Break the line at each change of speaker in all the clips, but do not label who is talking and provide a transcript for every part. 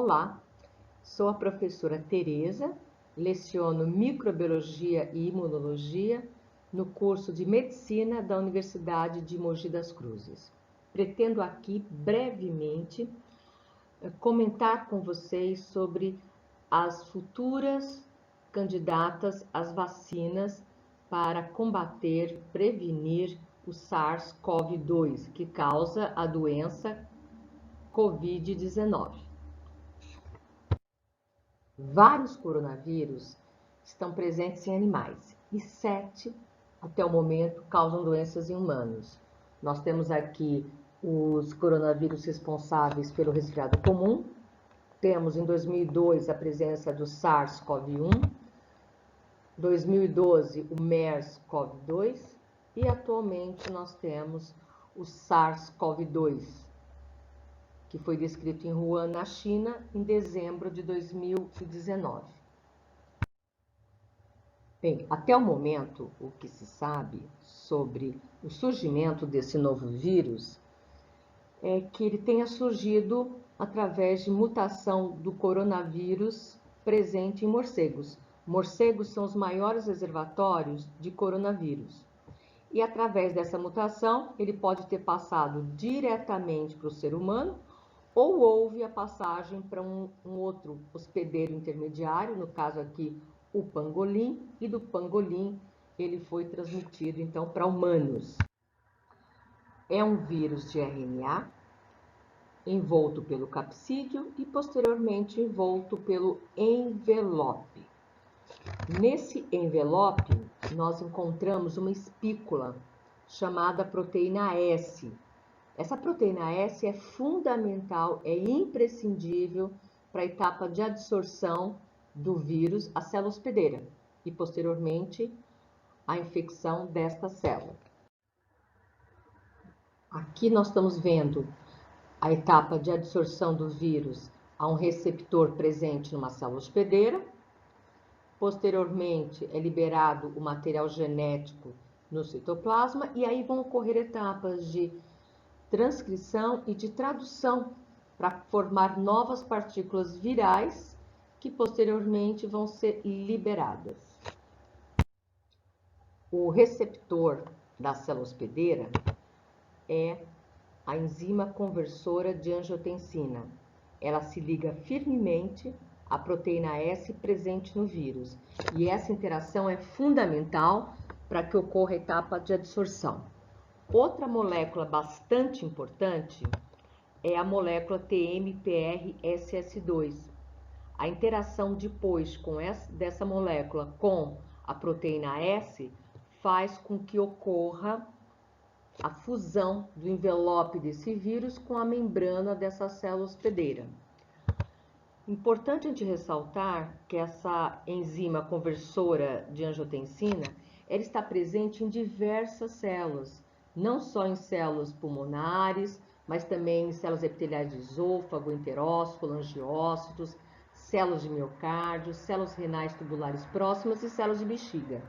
Olá, sou a professora Tereza, leciono microbiologia e imunologia no curso de medicina da Universidade de Mogi das Cruzes. Pretendo aqui brevemente comentar com vocês sobre as futuras candidatas às vacinas para combater, prevenir o SARS-CoV-2, que causa a doença Covid-19. Vários coronavírus estão presentes em animais e 7, até o momento, causam doenças em humanos. Nós temos aqui os coronavírus responsáveis pelo resfriado comum. Temos em 2002 a presença do SARS-CoV-1, 2012 o MERS-CoV-2 e atualmente nós temos o SARS-CoV-2, que foi descrito em Wuhan, na China, em dezembro de 2019. Bem, até o momento, o que se sabe sobre o surgimento desse novo vírus é que ele tenha surgido através de mutação do coronavírus presente em morcegos. Morcegos são os maiores reservatórios de coronavírus. E através dessa mutação, ele pode ter passado diretamente para o ser humano, ou houve a passagem para um outro hospedeiro intermediário, no caso aqui o pangolim, e do pangolim ele foi transmitido então para humanos. É um vírus de RNA, envolto pelo capsídeo e posteriormente envolto pelo envelope. Nesse envelope, nós encontramos uma espícula chamada proteína S. Essa proteína S é fundamental, é imprescindível para a etapa de adsorção do vírus à célula hospedeira e, posteriormente, a infecção desta célula. Aqui nós estamos vendo a etapa de adsorção do vírus a um receptor presente numa célula hospedeira. Posteriormente, é liberado o material genético no citoplasma e aí vão ocorrer etapas de transcrição e de tradução para formar novas partículas virais que posteriormente vão ser liberadas. O receptor da célula hospedeira é a enzima conversora de angiotensina. Ela se liga firmemente à proteína S presente no vírus e essa interação é fundamental para que ocorra a etapa de adsorção. Outra molécula bastante importante é a molécula TMPRSS2. A interação depois dessa molécula com a proteína S faz com que ocorra a fusão do envelope desse vírus com a membrana dessa célula hospedeira. Importante a gente ressaltar que essa enzima conversora de angiotensina, ela está presente em diversas células, não só em células pulmonares, mas também em células epiteliais de esôfago, enterócito, angiócitos, células de miocárdio, células renais tubulares próximas e células de bexiga.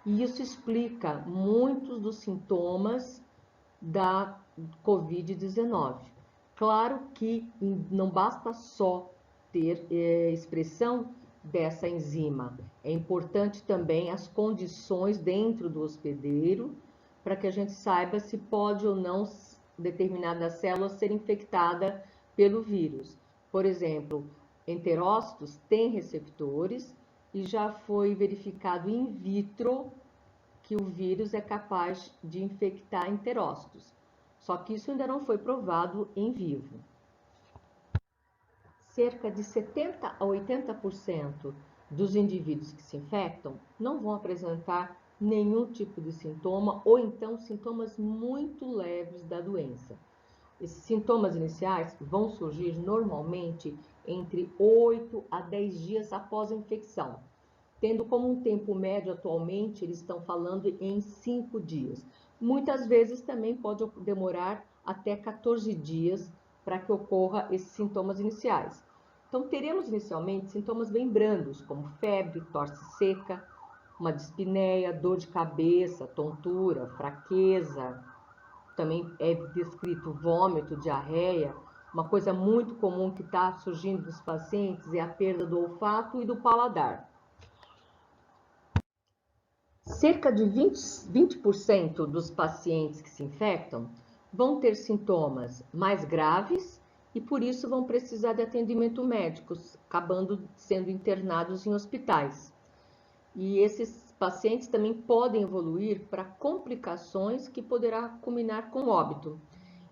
E isso explica muitos dos sintomas da Covid-19. Claro que não basta só ter expressão dessa enzima, é importante também as condições dentro do hospedeiro para que a gente saiba se pode ou não determinada célula ser infectada pelo vírus. Por exemplo, enterócitos têm receptores e já foi verificado in vitro que o vírus é capaz de infectar enterócitos. Só que isso ainda não foi provado em vivo. Cerca de 70 a 80% dos indivíduos que se infectam não vão apresentar nenhum tipo de sintoma ou então sintomas muito leves da doença. Esses sintomas iniciais vão surgir normalmente entre 8 a 10 dias após a infecção, tendo como um tempo médio atualmente, eles estão falando em 5 dias. Muitas vezes também pode demorar até 14 dias para que ocorra esses sintomas iniciais. Então, teremos inicialmente sintomas bem brandos, como febre, tosse seca, uma dispneia, dor de cabeça, tontura, fraqueza. Também é descrito vômito, diarreia, Uma coisa muito comum que está surgindo dos pacientes é a perda do olfato e do paladar. Cerca de 20% dos pacientes que se infectam vão ter sintomas mais graves e por isso vão precisar de atendimento médico, acabando sendo internados em hospitais. E esses pacientes também podem evoluir para complicações que poderá culminar com óbito.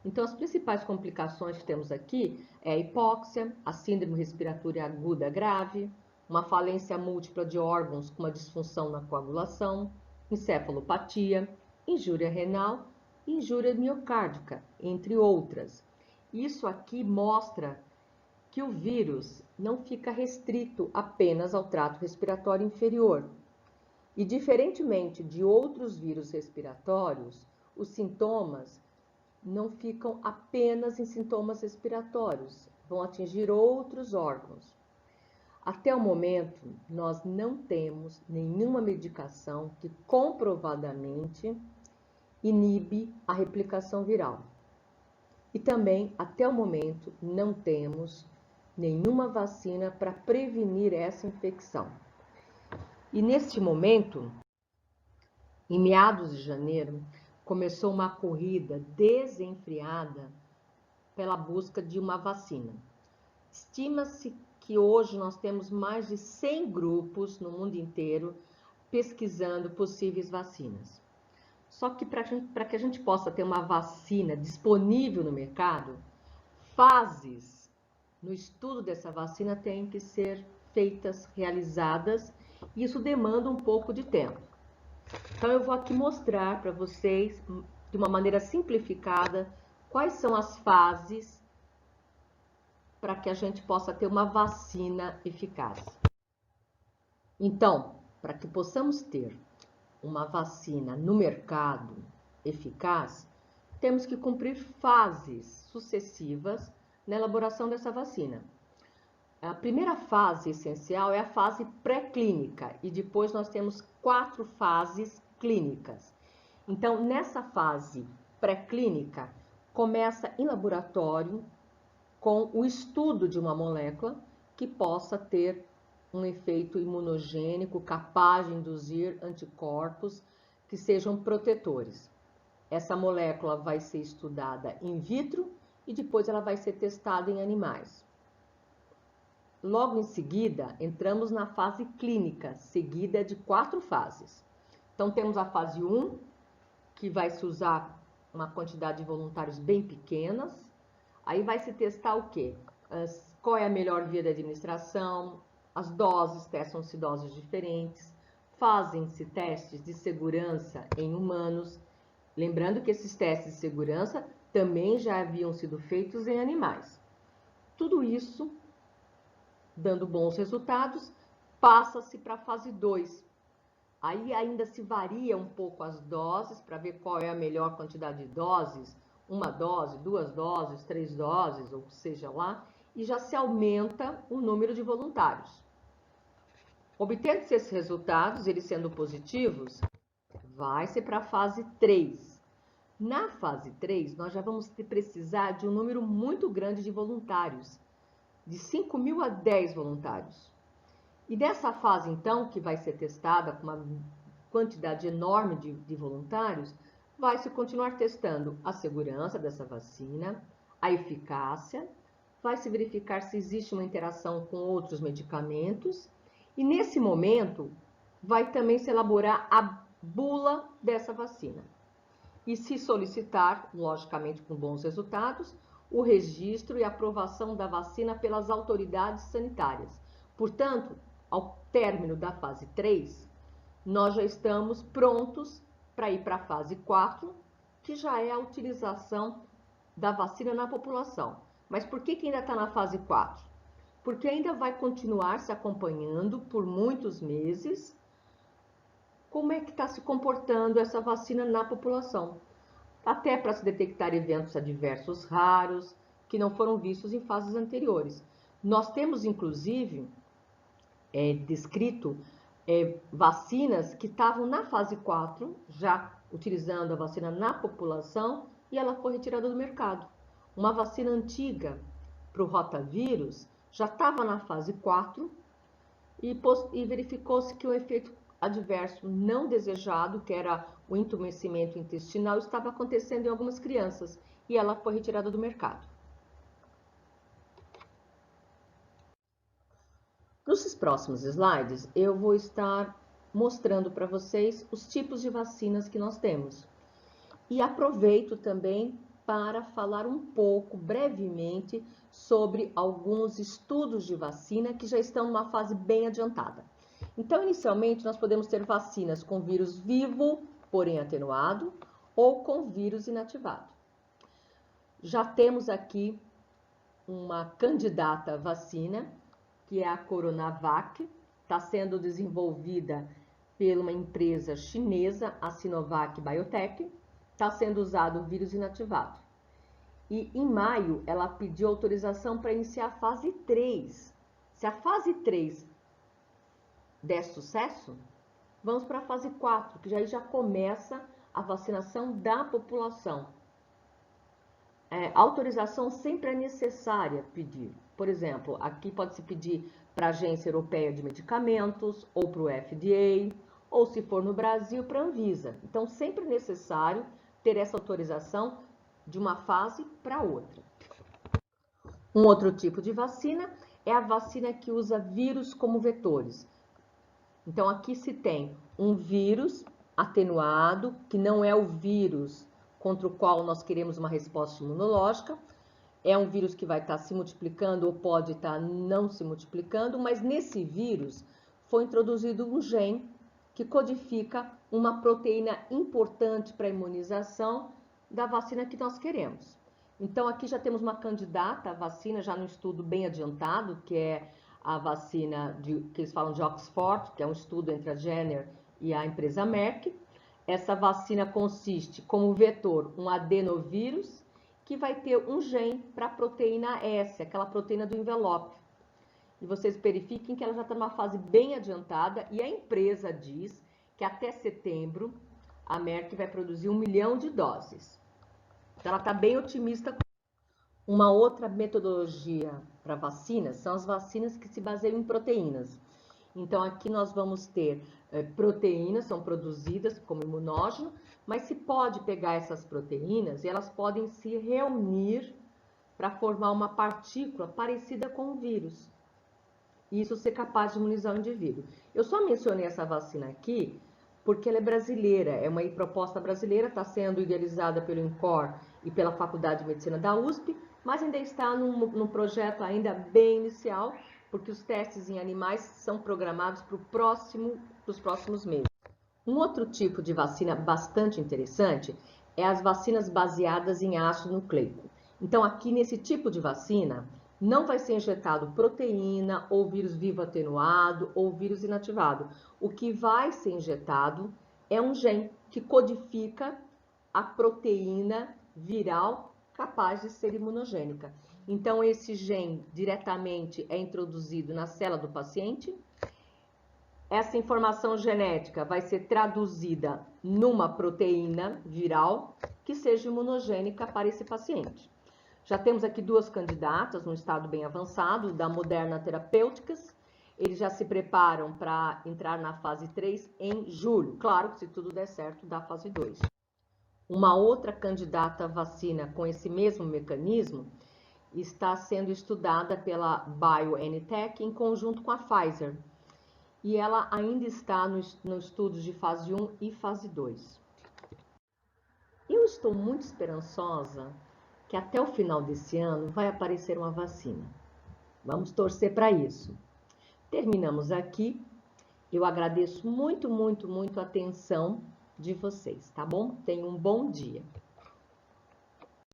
Então, as principais complicações que temos aqui é a hipóxia, a síndrome respiratória aguda grave, uma falência múltipla de órgãos com uma disfunção na coagulação, encefalopatia, injúria renal e injúria miocárdica, entre outras. Isso aqui mostra que o vírus não fica restrito apenas ao trato respiratório inferior. E, diferentemente de outros vírus respiratórios, os sintomas não ficam apenas em sintomas respiratórios, vão atingir outros órgãos. Até o momento, nós não temos nenhuma medicação que comprovadamente inibe a replicação viral. E também, até o momento, não temos nenhuma vacina para prevenir essa infecção. E neste momento, em meados de janeiro, começou uma corrida desenfreada pela busca de uma vacina. Estima-se que hoje nós temos mais de 100 grupos no mundo inteiro pesquisando possíveis vacinas. Só que para que a gente possa ter uma vacina disponível no mercado, fases no estudo dessa vacina têm que ser feitas, realizadas, e isso demanda um pouco de tempo. Então, eu vou aqui mostrar para vocês, de uma maneira simplificada, quais são as fases para que a gente possa ter uma vacina eficaz. Então, para que possamos ter uma vacina no mercado eficaz, temos que cumprir fases sucessivas na elaboração dessa vacina. A primeira fase essencial é a fase pré-clínica e depois nós temos 4 fases clínicas. Então, nessa fase pré-clínica, começa em laboratório com o estudo de uma molécula que possa ter um efeito imunogênico capaz de induzir anticorpos que sejam protetores. Essa molécula vai ser estudada in vitro e depois ela vai ser testada em animais. Logo em seguida, entramos na fase clínica, seguida de 4 fases. Então, temos a fase 1, que vai se usar uma quantidade de voluntários bem pequenas. Aí vai se testar o quê? Qual é a melhor via de administração, as doses, testam-se doses diferentes, fazem-se testes de segurança em humanos. Lembrando que esses testes de segurança também já haviam sido feitos em animais. Tudo isso, dando bons resultados, passa-se para a fase 2. Aí ainda se varia um pouco as doses para ver qual é a melhor quantidade de doses, 1 dose, 2 doses, 3 doses, ou seja lá, e já se aumenta o número de voluntários. Obtendo-se esses resultados, eles sendo positivos, vai-se para a fase 3. Na fase 3, nós já vamos precisar de um número muito grande de voluntários, de 5.000 a 10 voluntários. E dessa fase, então, que vai ser testada com uma quantidade enorme de voluntários, vai se continuar testando a segurança dessa vacina, a eficácia, vai se verificar se existe uma interação com outros medicamentos e, nesse momento, vai também se elaborar a bula dessa vacina. E se solicitar, logicamente com bons resultados, o registro e aprovação da vacina pelas autoridades sanitárias. Portanto, ao término da fase 3, nós já estamos prontos para ir para a fase 4, que já é a utilização da vacina na população. Mas por que ainda está na fase 4? Porque ainda vai continuar se acompanhando por muitos meses como é que está se comportando essa vacina na população. Até para se detectar eventos adversos raros que não foram vistos em fases anteriores. Nós temos, inclusive, descrito vacinas que estavam na fase 4, já utilizando a vacina na população, e ela foi retirada do mercado. Uma vacina antiga, para o rotavírus já estava na fase 4 e verificou-se que o efeito adverso não desejado, que era o entumecimento intestinal, estava acontecendo em algumas crianças e ela foi retirada do mercado. Nos próximos slides, eu vou estar mostrando para vocês os tipos de vacinas que nós temos. E aproveito também para falar um pouco, brevemente, sobre alguns estudos de vacina que já estão numa fase bem adiantada. Então, inicialmente, nós podemos ter vacinas com vírus vivo, porém atenuado, ou com vírus inativado. Já temos aqui uma candidata vacina, que é a Coronavac, está sendo desenvolvida por uma empresa chinesa, a Sinovac Biotech, está sendo usado o vírus inativado. E em maio ela pediu autorização para iniciar a fase 3. Se a fase 3 der sucesso, vamos para a fase 4, que já começa a vacinação da população. A autorização sempre é necessária pedir. Por exemplo, aqui pode-se pedir para a Agência Europeia de Medicamentos, ou para o FDA, ou se for no Brasil, para a Anvisa. Então, sempre é necessário ter essa autorização de uma fase para outra. Um outro tipo de vacina é a vacina que usa vírus como vetores. Então, aqui se tem um vírus atenuado, que não é o vírus contra o qual nós queremos uma resposta imunológica. É um vírus que vai estar se multiplicando ou pode estar não se multiplicando, mas nesse vírus foi introduzido um gene que codifica uma proteína importante para a imunização da vacina que nós queremos. Então, aqui já temos uma candidata à vacina, já no estudo bem adiantado, que é a vacina que eles falam de Oxford, que é um estudo entre a Jenner e a empresa Merck. Essa vacina consiste como vetor um adenovírus que vai ter um gene para a proteína S, aquela proteína do envelope. E vocês verifiquem que ela já está numa fase bem adiantada e a empresa diz que até setembro a Merck vai produzir 1 milhão de doses. Então ela está bem otimista. Uma outra metodologia para vacinas são as vacinas que se baseiam em proteínas. Então aqui nós vamos ter proteínas, são produzidas como imunógeno, mas se pode pegar essas proteínas e elas podem se reunir para formar uma partícula parecida com o vírus. E isso ser capaz de imunizar o indivíduo. Eu só mencionei essa vacina aqui porque ela é brasileira, é uma proposta brasileira, está sendo idealizada pelo INCOR e pela Faculdade de Medicina da USP, mas ainda está num projeto ainda bem inicial, porque os testes em animais são programados para os próximos meses. Um outro tipo de vacina bastante interessante é as vacinas baseadas em ácido nucleico. Então, aqui nesse tipo de vacina, não vai ser injetado proteína, ou vírus vivo atenuado, ou vírus inativado. O que vai ser injetado é um gene que codifica a proteína viral capaz de ser imunogênica. Então, esse gene diretamente é introduzido na célula do paciente. Essa informação genética vai ser traduzida numa proteína viral que seja imunogênica para esse paciente. Já temos aqui 2 candidatas no estado bem avançado, da Moderna Therapeutics. Eles já se preparam para entrar na fase 3 em julho. Claro que se tudo der certo, da fase 2. Uma outra candidata vacina com esse mesmo mecanismo está sendo estudada pela BioNTech em conjunto com a Pfizer. E ela ainda está no estudo de fase 1 e fase 2. Eu estou muito esperançosa que até o final desse ano vai aparecer uma vacina. Vamos torcer para isso. Terminamos aqui. Eu agradeço muito, muito, muito a atenção de vocês, tá bom? Tenham um bom dia.